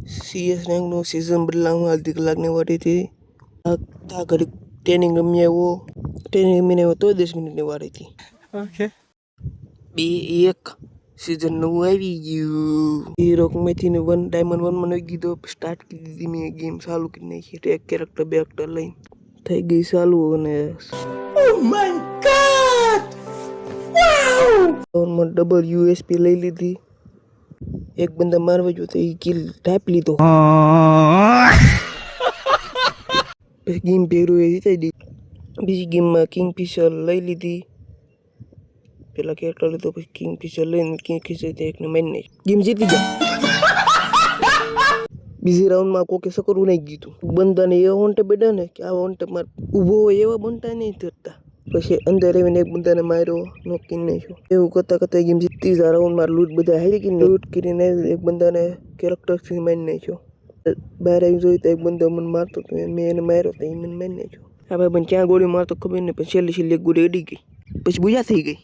CS રેન્કનો season બદલાવવામાં અડધી કલાકની વારી હતી. આ ઘડી ટ્રેનિંગ રમી આવ્યો. ટ્રેનિંગ રમીને આવ્યો તો 10 મિનિટની વારી હતી. ઓકે 2-1 સિઝન 9 આવી ગયું. હીરોકમાંથી 1 ડાયમંડ 1 માં નાખી દીધો. સ્ટાર્ટ કરી દીધી મેં ગેમ ચાલુ કરી નાખી. એક કેરેક્ટર બે કેરેક્ટર લઈને થઈ ગઈ ચાલુ અને oh my god wow double USP લઈ લીધી. એક બંદા મારવા જો તો એ કિલ ટાઈપ લીધો. પછી ગેમ ભેરું એ જીતાઈ દીધી. બીજી ગેમમાં કિંગફિશર લઈ લીધી. પેલા કેરેક્ટર લીધો પછી કિંગફિશર લઈને કિંગફિશર એકને મારીને ગેમ જીતી ગયા. બીજી રાઉન્ડમાં કોકે સકરું નહીં ગીતું. બંદાને એવા વોન્ટે બેઠા ને કે આ વોન્ટે માર ઊભો હોય એવા બનતા નહીં થતા. પછી અંદર આવીને એક બંદાને માર્યો નોકી નાખ્યો. એવું કરતા કરતા ગેમ જીતી. રાઉન્ડમાં લૂટ બધા હારી ગઈ. લૂટ કરીને એક બંદાને કેરેક્ટરથી મારી નાખ્યો. બહાર આવી જોઈ તો એક બંદો મને મારતો હતો. મેં એને માર્યો તો એ મને મારી નાખ્યો. આ ભાઈ ક્યાં ગોળી મારતો ખબર નહીં. પછી છેલ્લી એક ગોળી અડી ગઈ. પછી બુજા થઈ ગઈ.